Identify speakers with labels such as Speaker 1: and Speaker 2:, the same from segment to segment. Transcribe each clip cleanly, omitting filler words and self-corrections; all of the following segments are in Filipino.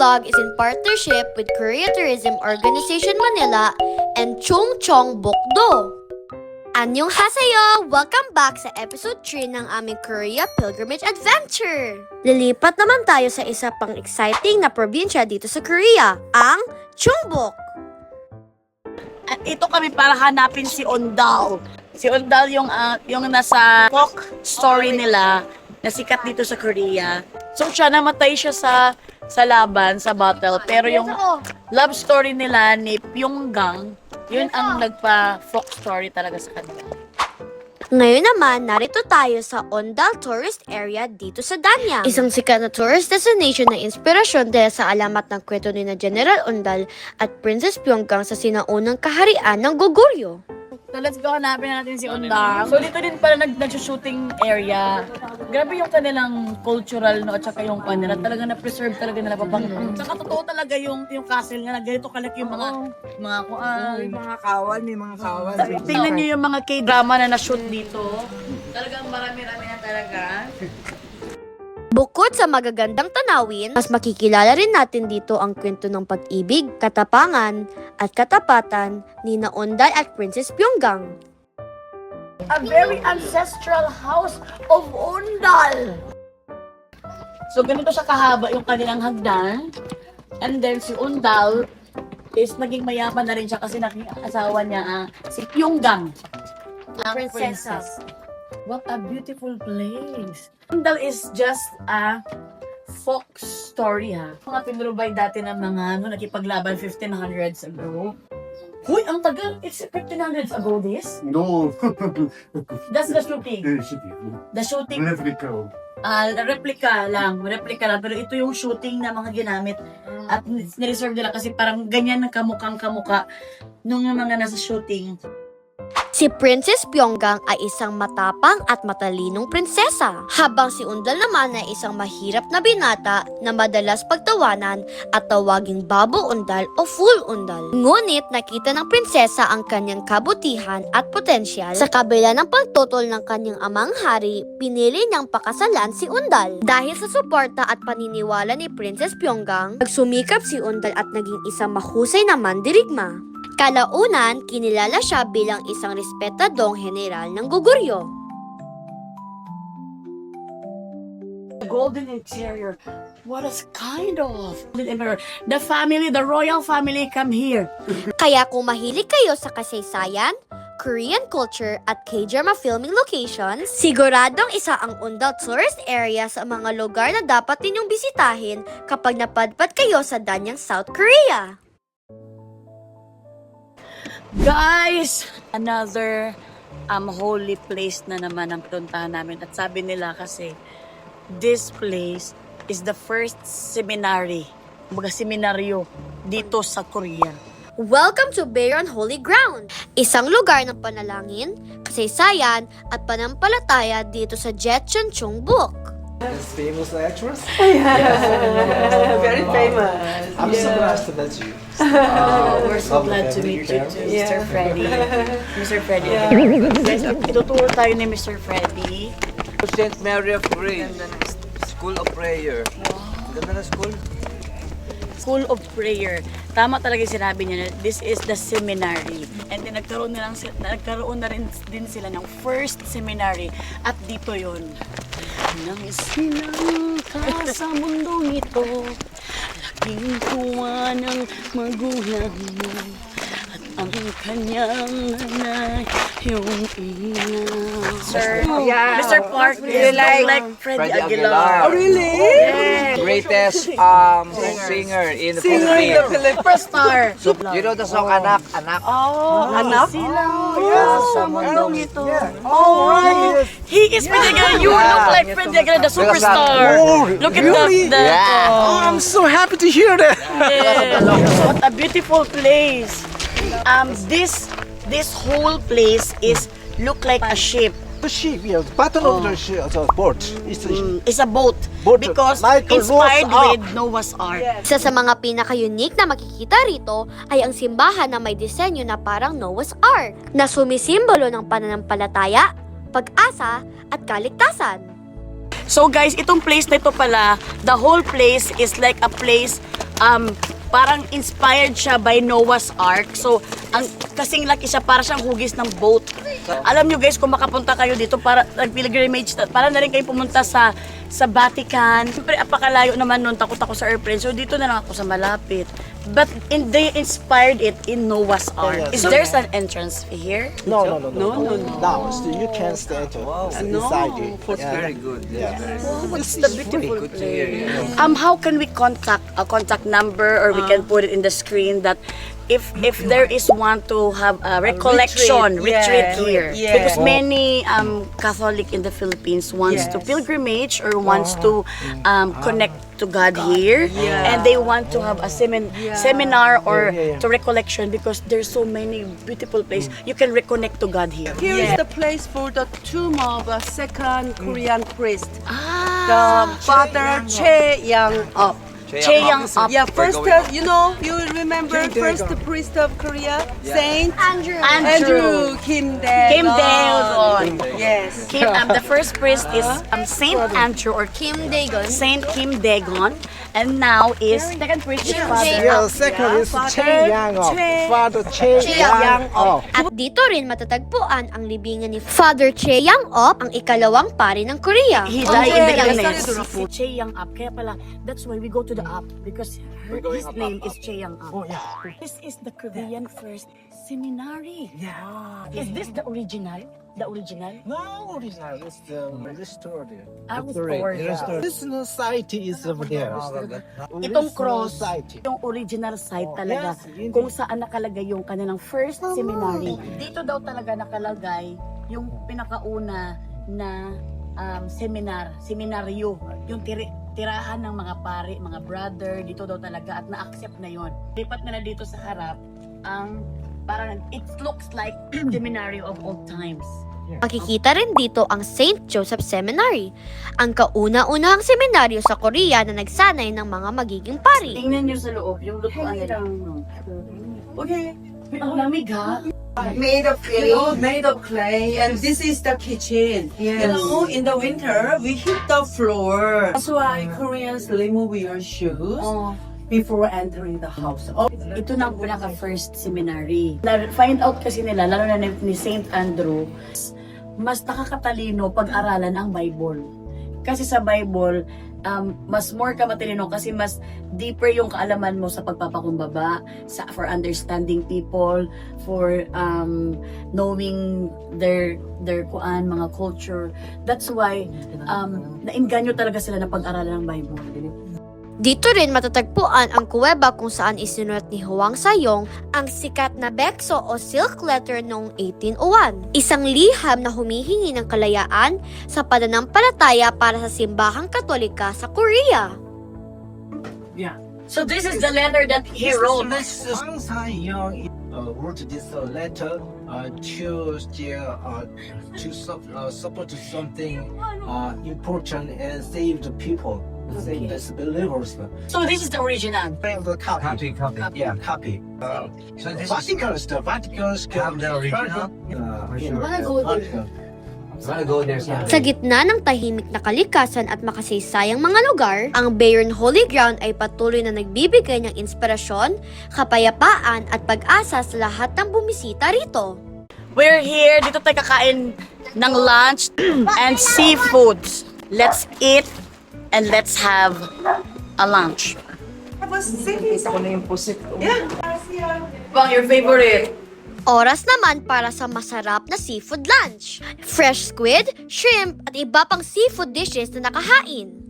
Speaker 1: vlog is in partnership with Korea Tourism Organization Manila and Chungcheong Bokdo. Annyeonghaseyo! Welcome back sa episode 3 ng aming Korea Pilgrimage Adventure! Lilipat naman tayo sa isa pang exciting na probinsya dito sa Korea, ang Chungbok.
Speaker 2: Ito kami para hanapin si Ondal. Si Ondal yung nasa folk story nila na sikat dito sa Korea. So siya, namatay siya sa laban, sa battle. Pero yung love story nila ni Pyonggang, yun ang nagpa-folk story talaga sa kanila.
Speaker 1: Ngayon naman, narito tayo sa Ondal Tourist Area dito sa Danyang. Isang sikat na tourist destination na inspirasyon dahil sa alamat ng kwento ni na General Ondal at Princess Pyonggang sa sinaunang kaharian ng Goguryeo.
Speaker 2: So let's go, hanapin natin si Ondal. So dito din pala nag-shooting area. Grabe yung kanilang cultural, no, at saka yung kanila. Talaga na-preserve talaga nila papang. Saka totoo talaga yung castle nga, ganito kalaki yung mga
Speaker 3: May mga kawan, may mga kawan.
Speaker 2: Tingnan niyo yung mga K-drama na na-shoot dito. Talagang marami-rami na talaga.
Speaker 1: Bukod sa magagandang tanawin, mas makikilala rin natin dito ang kwento ng pag-ibig, katapangan, at katapatan ni na Ondal at Princess Pyonggang.
Speaker 2: A very ancestral house of Ondal. So ganito siya kahaba yung kanilang hagdan. And then si Ondal is naging mayaman na rin siya kasi naging asawa niya si Pyonggang. Ang princess. What a beautiful place. Ondal is just a folk story Mga pinurubay dati ng mga nakipaglaban 1500s ago. Uy, ang tagal. It's 1500s ago this?
Speaker 4: No.
Speaker 2: That's the shooting. The shooting,
Speaker 4: Replica.
Speaker 2: replica lang. Pero ito yung shooting na mga ginamit. At nireserve nila kasi parang ganyan na kamukhang-kamukha nung mga nasa shooting.
Speaker 1: Si Princess Pyonggang ay isang matapang at matalinong prinsesa, habang si Ondal naman ay isang mahirap na binata na madalas pagtawanan at tawaging Babo Ondal o Fool Ondal. Ngunit nakita ng prinsesa ang kanyang kabutihan at potensyal. Sa kabila ng pagtutol ng kanyang amang hari, pinili niyang pakasalan si Ondal. Dahil sa suporta at paniniwala ni Princess Pyonggang, nagsumikap si Ondal at naging isang mahusay na mandirigma. Kalaunan, kinilala siya bilang isang respetadong general ng Goguryeo.
Speaker 2: Golden interior. What is kind of? The family, the royal family come here.
Speaker 1: Kaya kung mahilig kayo sa kasaysayan, Korean culture at K-drama filming locations, siguradong isa ang Ondal Tourist Area sa mga lugar na dapat ninyong bisitahin kapag napadpad kayo sa Danyang, South Korea.
Speaker 2: Guys, another holy place na naman ang puntahan namin. At sabi nila kasi, this place is the first seminary, seminaryo dito sa Korea.
Speaker 1: Welcome to Bayron Holy Ground, isang lugar ng panalangin, kasaysayan at panampalataya dito sa Jecheon Chungbok.
Speaker 5: This famous actress?
Speaker 3: Very famous.
Speaker 5: I'm so glad to meet you.
Speaker 2: We're so glad to meet you too, Mr. Freddy. Mr. Freddy. Guys, ituturo tayo ni Mr. Freddy.
Speaker 6: St. Mary of Grace, School of Prayer. Ganda na school.
Speaker 2: School of Prayer. Tama talaga yung sinabi niya na this is the seminary. And then nagkaroon na rin din sila ng first seminary. At dito yon. Nang isinangka sa mundong ito, laking tuwa ng magulang mo. At ang kanyang nanay, yung ina. Sir,
Speaker 3: Yeah.
Speaker 2: Mr. Park, you like Freddie Aguilar.
Speaker 3: Oh, really?
Speaker 2: Yes.
Speaker 6: Greatest singer in the Philippines.
Speaker 2: Superstar.
Speaker 6: So, you know the song Anak, Anak?
Speaker 2: Oh,
Speaker 3: Anak?
Speaker 2: Sila.
Speaker 6: Sa mundong ito.
Speaker 2: Oh, right. He is Freddie Aguilar. You look like Freddie Aguilar, the superstar. Look at the
Speaker 6: Yeah.
Speaker 5: Oh, I'm so happy to hear that.
Speaker 2: yes. What a beautiful place. This whole place is look like a ship.
Speaker 5: The ship, yeah, the bottom of the ship, the boat.
Speaker 2: It's a boat.
Speaker 5: Boat.
Speaker 2: Because
Speaker 5: Michael
Speaker 2: inspired
Speaker 5: Noah's Ark.
Speaker 2: with Noah's Ark.
Speaker 1: Isa sa mga pinaka-unique na makikita rito ay ang simbahan na may disenyo na parang Noah's Ark, na sumisimbolo ng pananampalataya, pag-asa at kaligtasan.
Speaker 2: So guys, itong place na ito pala, the whole place is like a place parang inspired siya by Noah's Ark. So, kasing laki siya, para siyang hugis ng boat. Alam nyo guys, kung makapunta kayo dito para nag-pilgrimage, para na rin kayo pumunta sa Vatican. Siyempre, apakalayo naman nun, takot ako sa airplane. So, dito na lang ako sa malapit. But they inspired it in Noah's Ark.
Speaker 5: Yes.
Speaker 2: Is there's an entrance here?
Speaker 5: No. Now, so you can stay inside it.
Speaker 6: It's very good.
Speaker 5: Yeah.
Speaker 2: What's the beautiful
Speaker 6: Good to hear. Yeah.
Speaker 2: How can we contact a contact number, or we can put it in the screen that if there is one to have a recollection retreat here,
Speaker 3: Yeah.
Speaker 2: because many Catholic in the Philippines wants to pilgrimage or wants to connect to God here, and they want to have a seminar or to recollection, because there's so many beautiful places you can reconnect to God here.
Speaker 4: Here is the place for the tomb of a second Korean priest, the
Speaker 2: Ah,
Speaker 4: Father Che Yang Up.
Speaker 2: Che Yang Up.
Speaker 4: Yeah, first,
Speaker 6: going up.
Speaker 4: you know, you remember first priest of Korea, Saint
Speaker 2: Andrew
Speaker 4: Kim Dae.
Speaker 2: Kim Dae-gon.
Speaker 4: Yes.
Speaker 2: The first priest is Saint Andrew or
Speaker 1: Kim Dae-gon.
Speaker 2: Saint Kim Dae-gon, and now is second priest is Father.
Speaker 5: Yeah, second is Che Yang of Father Che Yang of.
Speaker 1: At dito rin matatagpuan ang libingan ni Father Che Yang-op, ang ikalawang pari ng Korea.
Speaker 2: He died in the
Speaker 4: yes,
Speaker 2: illness.
Speaker 4: yes.
Speaker 2: Si Che Yang Up, kaya pala, that's why we go to the up, because his name is Che Yang Up.
Speaker 5: Oh, yeah.
Speaker 2: This is the Korean first seminary. Yeah. Is this the original? The original?
Speaker 5: No, original. It's the restored.
Speaker 2: Restored.
Speaker 5: This site is over there.
Speaker 2: Itong cross,
Speaker 5: site.
Speaker 2: yung original site talaga,
Speaker 5: yes, yun.
Speaker 2: kung saan nakalagay yung kanilang first seminary. Dito daw talaga nakalagay yung pinakauna na seminaryo, yung tirahan ng mga pari, mga brother, dito daw talaga, at na-accept na yon. Lipat na dito sa harap ang parang it looks like seminary of old times.
Speaker 1: Makikita rin dito ang St. Joseph Seminary, ang kauna-unahang seminaryo sa Korea na nagsanay ng mga magiging pari.
Speaker 2: Tingnan niyo sa loob, yung lutuan nila.
Speaker 4: Okay.
Speaker 2: Ang lamig ha?
Speaker 4: Made of clay, and this is the kitchen. You know, in the winter we heat the floor. That's why Koreans remove your shoes
Speaker 2: Oh.
Speaker 4: before entering the house. Oh,
Speaker 2: Ito na ang pinaka-first seminary. Na-find out kasi nila, lalo na ni St. Andrew, mas nakakatalino pag-aralan ang Bible. Kasi sa Bible, mas more ka matalino kasi mas deeper yung kaalaman mo sa pagpapakumbaba, for understanding people, for knowing their mga culture. That's why nainganyo talaga sila na pag-aralan ng Bible.
Speaker 1: Dito rin matatagpuan ang kuweba kung saan isinulat ni Hwang Sayong ang sikat na Bekso o Silk Letter noong 1801. Isang liham na humihingi ng kalayaan sa pananampalataya para sa simbahang Katolika sa Korea.
Speaker 2: So this is the letter that he wrote.
Speaker 5: Wang Sayong wrote this letter to support something important and save the people, save the believers.
Speaker 2: So this is the original.
Speaker 5: The copy. Yeah, copy.
Speaker 6: So this is
Speaker 5: Vatican's the
Speaker 6: original? Wanna go there, sir?
Speaker 1: Sa gitna ng tahimik na kalikasan at makasaysayang mga lugar, ang Bayern Holy Ground ay patuloy na nagbibigay ng inspirasyon, kapayapaan at pag-asa sa lahat ng bumisita rito.
Speaker 2: We're here, dito tayo kakain ng lunch and seafoods. Let's eat and let's have a lunch. Bang, your favorite?
Speaker 1: Oras naman para sa masarap na seafood lunch. Fresh squid, shrimp at iba pang seafood dishes na nakahain.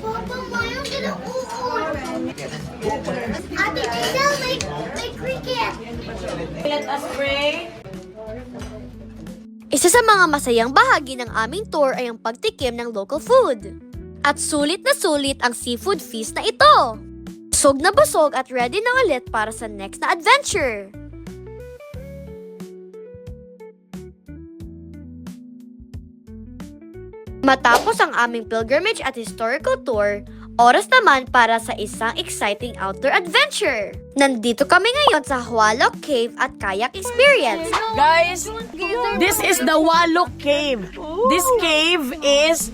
Speaker 7: Papa, Mayo didn't Ate Gina, may cricket.
Speaker 2: Let us pray.
Speaker 1: Isa sa mga masayang bahagi ng aming tour ay ang pagtikim ng local food. At sulit na sulit ang seafood feast na ito. Busog na busog at ready na ulit para sa next na adventure. Matapos ang aming pilgrimage at historical tour, oras naman para sa isang exciting outdoor adventure. Nandito kami ngayon sa Hwalok Cave at Kayak Experience.
Speaker 2: Guys, this is the Walok Cave. This cave is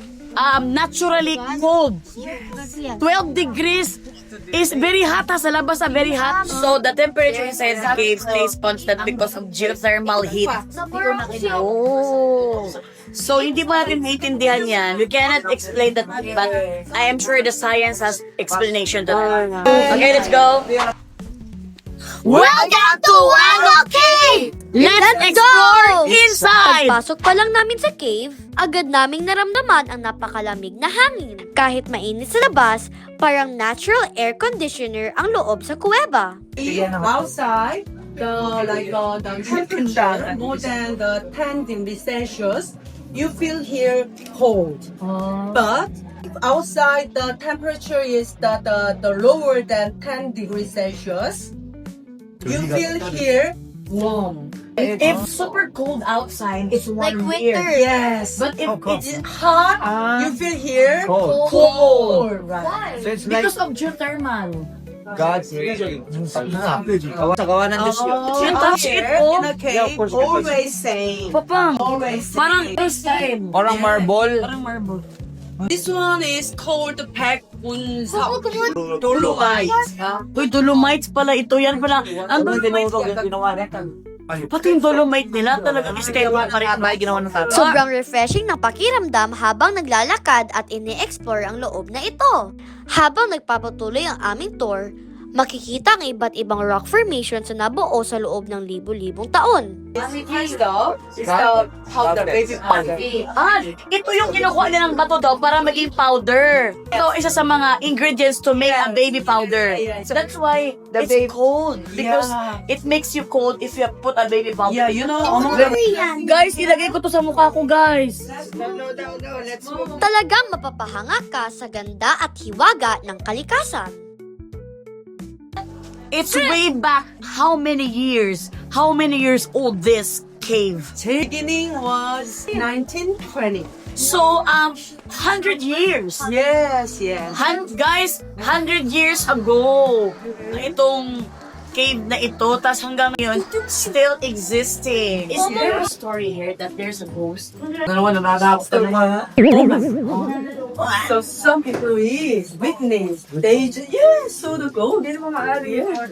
Speaker 2: naturally cold. 12 degrees It's very hot ha, sa labas very hot. So the temperature inside the cave stays constant because of geothermal heat. Oh. So hindi mo natin maintindihan yan. We cannot explain that, but I am sure the science has explanation to that. Okay, let's go.
Speaker 1: Welcome to Wango Cave!
Speaker 2: Let's explore inside!
Speaker 1: Pagpasok pa lang namin sa cave, agad naming naramdaman ang napakalamig na hangin. Kahit mainit sa labas, parang natural air conditioner ang loob sa kuweba.
Speaker 4: Outside, the temperature more than the 10 degrees Celsius, you feel here cold. But outside, the temperature is the lower than 10 degrees Celsius. You feel here warm.
Speaker 2: If super cold outside, it's warm
Speaker 1: Like
Speaker 2: here.
Speaker 1: winter.
Speaker 4: Yes.
Speaker 2: But if it's
Speaker 4: Hot, you feel here
Speaker 5: Cold.
Speaker 4: cold. Right.
Speaker 5: So it's like
Speaker 2: because of geothermal.
Speaker 5: God's creation. Sa gawa ng Diyos yun.
Speaker 2: You touch it po?
Speaker 4: In a cave,
Speaker 5: of course,
Speaker 4: always same.
Speaker 2: Papa,
Speaker 4: Always same.
Speaker 2: parang time.
Speaker 5: Parang marble.
Speaker 2: Parang marble.
Speaker 4: This one is called Baekbunseok. Dolomite.
Speaker 2: Uy, dolomites pala ito. Yan pala. Ang dolomites. Pati yung dolomite nila talagang stable pa rin.
Speaker 5: Ginawa ng tata.
Speaker 1: Sobrang refreshing ng pakiramdam habang naglalakad at ini-explore ang loob na ito. Habang nagpapatuloy ang aming tour, makikita ang iba't ibang rock formation sa nabuo sa loob ng libu-libong taon.
Speaker 2: Ito yung kinukuha nila ng bato daw para maging powder. Ito, isa sa mga ingredients to make a baby powder. So that's why it's cold. Because it makes you cold if you put a baby powder.
Speaker 4: Yeah, you know,
Speaker 2: Guys, ilagay ko to sa mukha ko, guys.
Speaker 1: Talagang mapapahanga ka sa ganda at hiwaga ng kalikasan.
Speaker 2: It's way back how many years old this cave?
Speaker 4: beginning was 1920.
Speaker 2: So, 100 years.
Speaker 4: Yes.
Speaker 2: Guys, 100 years ago, itong cave na ito, tas hanggang ngayon, still existing. Is there a story here that there's a ghost?
Speaker 4: So some people is witness. They saw the gold. Hindi mo maaari yan.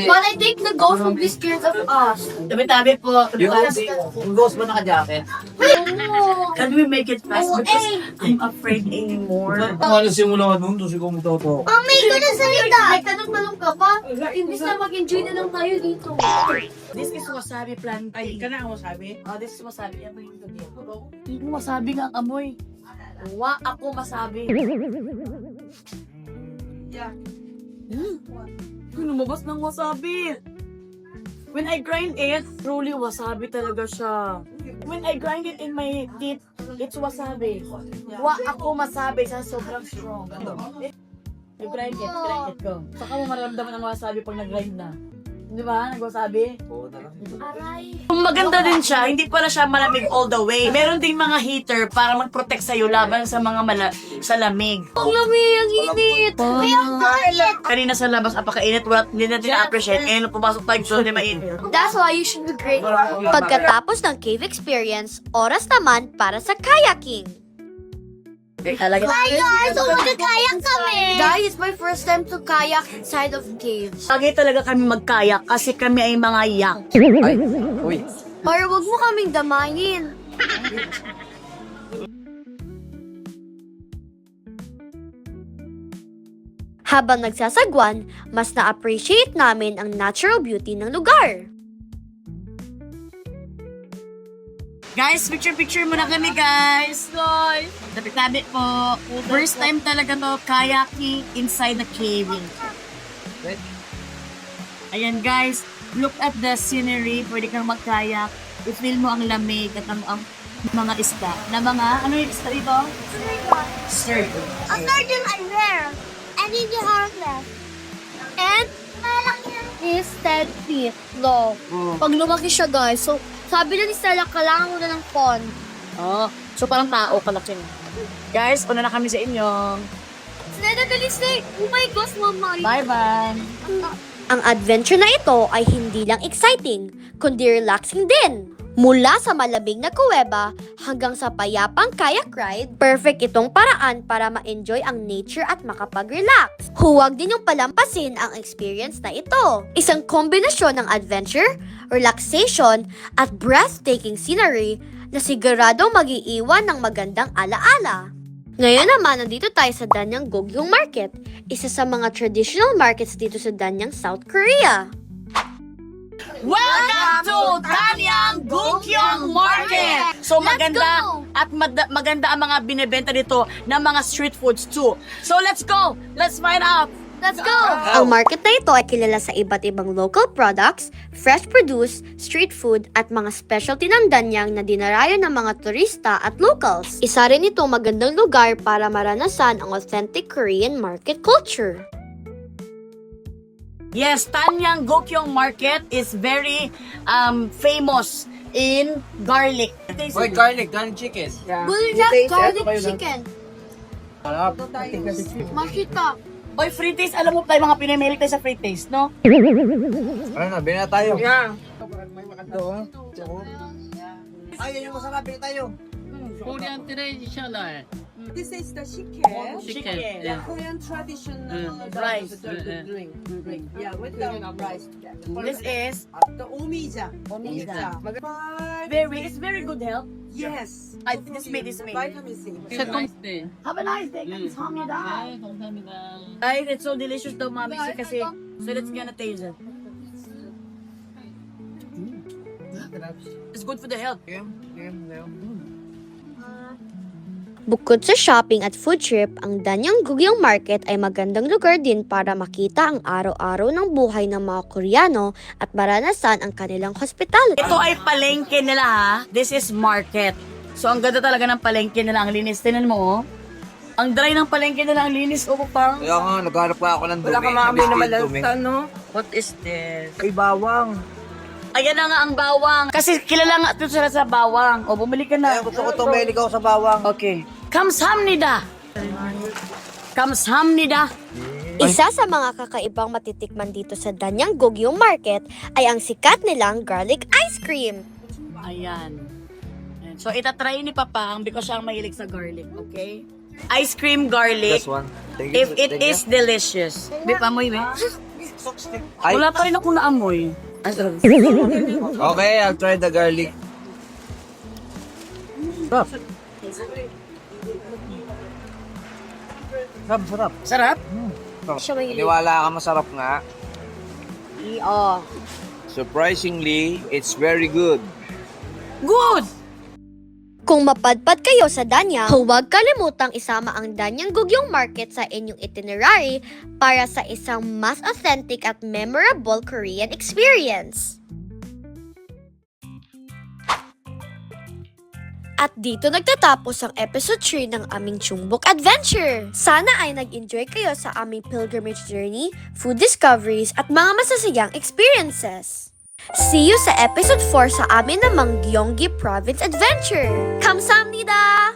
Speaker 7: But I think the ghost will be scared of us.
Speaker 2: Tabi-tabi po.
Speaker 5: Yung ghost ba naka-jacket?
Speaker 2: Can we make it fast? Because I'm afraid anymore.
Speaker 5: Ano simula nun? Doon siguro to.
Speaker 7: Mami, ikaw na salita! Ay, tanong-tanong ka pa? Imbis na mag-enjoy na lang tayo dito.
Speaker 2: This is wasabi planting.
Speaker 4: Ay, ka na ang wasabi?
Speaker 2: Oh, this is wasabi. Amoy yung gabi. Yung wasabi nga ang amoy. Wa ako masabi.
Speaker 4: Yeah.
Speaker 2: Lumabas ng wasabi. When I grind it, truly wasabi talaga siya. When I grind it in my teeth, it's wasabi. Wa ako masabi sa sobrang strong. You grind it, go. Saka mo mararamdaman ang wasabi pag nag-grind na. Di ba? Nag-wasabi?
Speaker 7: Aray.
Speaker 2: Kung maganda din siya, hindi pala siya malamig all the way. Meron ding mga heater para mag-protect sa'yo laban sa mga sa lamig.
Speaker 1: Ang lamig, ang init!
Speaker 2: Kanina sa labas, apakainit, hindi natin na-appreciate. Ngayon, pumasok tayo, gusto na mainit.
Speaker 1: That's why you should be grateful. Pagkatapos ng cave experience, oras naman para sa kayaking.
Speaker 2: Talaga.
Speaker 7: Hi guys, so magkakayak kami! Guys, it's my first time to kayak inside of caves.
Speaker 2: Lagi talaga kami magkayak kasi kami ay mga yak.
Speaker 5: Ay, uy.
Speaker 7: Pero wag mo kaming damayin.
Speaker 1: Habang nagsasagwan, mas na-appreciate namin ang natural beauty ng lugar.
Speaker 2: Guys, picture muna kami, guys. Tabi-tabi po. First time talaga to kayaking inside the cave. Ayan, guys. Look at the scenery. Pwede kang magkayak. I-feel mo ang lamig at ang mga isda. Na mga, ano yung isda dito? Sturgeon.
Speaker 7: A sturgeon and rare. And hindi harmless. And is 10 feet long. Pag lumaki siya guys, so sabi na ni Stella, kailangan mo na ng pond.
Speaker 2: Oh, so parang tao kalaki. Guys, una na kami sa inyo.
Speaker 7: Stella, bilis na. Oh my gosh, mama.
Speaker 2: Bye-bye.
Speaker 1: Ang adventure na ito ay hindi lang exciting, kundi relaxing din. Mula sa malamig na kuweba hanggang sa payapang kayak ride, perfect itong paraan para ma-enjoy ang nature at makapag-relax. Huwag din yung palampasin ang experience na ito. Isang kombinasyon ng adventure, relaxation, at breathtaking scenery na siguradong mag-iiwan ng magandang alaala. Ngayon naman, nandito tayo sa Danyang Gogyong Market, isa sa mga traditional markets dito sa Danyang, South Korea.
Speaker 2: Welcome to Danyang Gogyong Market! So maganda at maganda ang mga binebenta dito ng mga street foods too. So let's go! Let's find out!
Speaker 7: Let's go!
Speaker 1: Ang market na ito ay kilala sa iba't ibang local products, fresh produce, street food at mga specialty ng Danyang na dinarayo ng mga turista at locals. Isa rin ito magandang lugar para maranasan ang authentic Korean market culture.
Speaker 2: Yes, Danyang Gogyong Market is very famous in garlic.
Speaker 6: Wait, garlic chicken.
Speaker 7: Bulldog garlic chicken. Makita.
Speaker 2: Oy, free taste, alam mo tayo mga pinamili tayo sa free taste, no?
Speaker 6: Ano na, bina tayo.
Speaker 3: Yeah.
Speaker 5: Ay, yung masarap, bili tayo.
Speaker 8: Korean traditional
Speaker 4: This is the chicken.
Speaker 8: chicken.
Speaker 4: The
Speaker 8: Yeah.
Speaker 4: Korean traditional
Speaker 2: Rice.
Speaker 4: drink. Yeah, with the rice.
Speaker 2: This is
Speaker 4: The omija.
Speaker 2: Omija.
Speaker 4: Five.
Speaker 2: it's very good health.
Speaker 4: Yes.
Speaker 2: I this made.
Speaker 4: Vitamin C.
Speaker 8: Second day.
Speaker 2: Have a nice day. 감사합니다.
Speaker 8: 네, 감사합니다.
Speaker 2: Ay, it's so delicious daw, mami. Kasi, so let's gonna taste it. It's good for the health.
Speaker 1: Bukod sa shopping at food trip, ang Danyang Gogyong Market ay magandang lugar din para makita ang araw-araw ng buhay ng mga Koreano at maranasan ang kanilang hospitality.
Speaker 2: Ito ay palengke nila, ha? This is market. So, ang ganda talaga ng palengke nila. Ang linis. Tinan mo, oh. Ang dry ng palengke nila. Ang linis. Oh, parang...
Speaker 6: Kaya nga, naghanap pa ako ng dumi.
Speaker 3: Wala ka maamoy na
Speaker 6: dumi.
Speaker 3: malalsa, no?
Speaker 2: What is this?
Speaker 3: Ay, bawang.
Speaker 2: Ayan na nga ang bawang. Kasi kilala nga ito sila sa bawang. O, bumili ka na.
Speaker 5: Ay, gusto ko tumeli ko sa bawang.
Speaker 2: Okay. Kamsamnida. Kamsamnida.
Speaker 1: Isa sa mga kakaibang matitikman dito sa Danyang Gogyong Market ay ang sikat nilang garlic ice cream.
Speaker 2: Ayan. So, itatry ni Papa because siya ang mahilig sa garlic. Okay? Ice cream garlic.
Speaker 6: This one. Thank you.
Speaker 2: If it
Speaker 6: Thank you.
Speaker 2: is delicious. Di pa amoy, be?
Speaker 6: Ay.
Speaker 2: Wala pa rin ako naamoy.
Speaker 6: Okay, I'll try the garlic.
Speaker 5: Sarap.
Speaker 2: Sarap?
Speaker 1: Siya mahilig.
Speaker 6: Niwala ka, masarap nga.
Speaker 1: Oo.
Speaker 6: Surprisingly, it's very good.
Speaker 2: Good!
Speaker 1: Kung mapadpad kayo sa Danyang, huwag kalimutang isama ang Danyang Gogyong Market sa inyong itinerary para sa isang mas authentic at memorable Korean experience. At dito nagtatapos ang episode 3 ng aming Chungbok Adventure. Sana ay nag-enjoy kayo sa aming pilgrimage journey, food discoveries at mga masasayang experiences. See you sa episode 4 sa amin namang Gyeonggi Province Adventure. Kamsahamnida!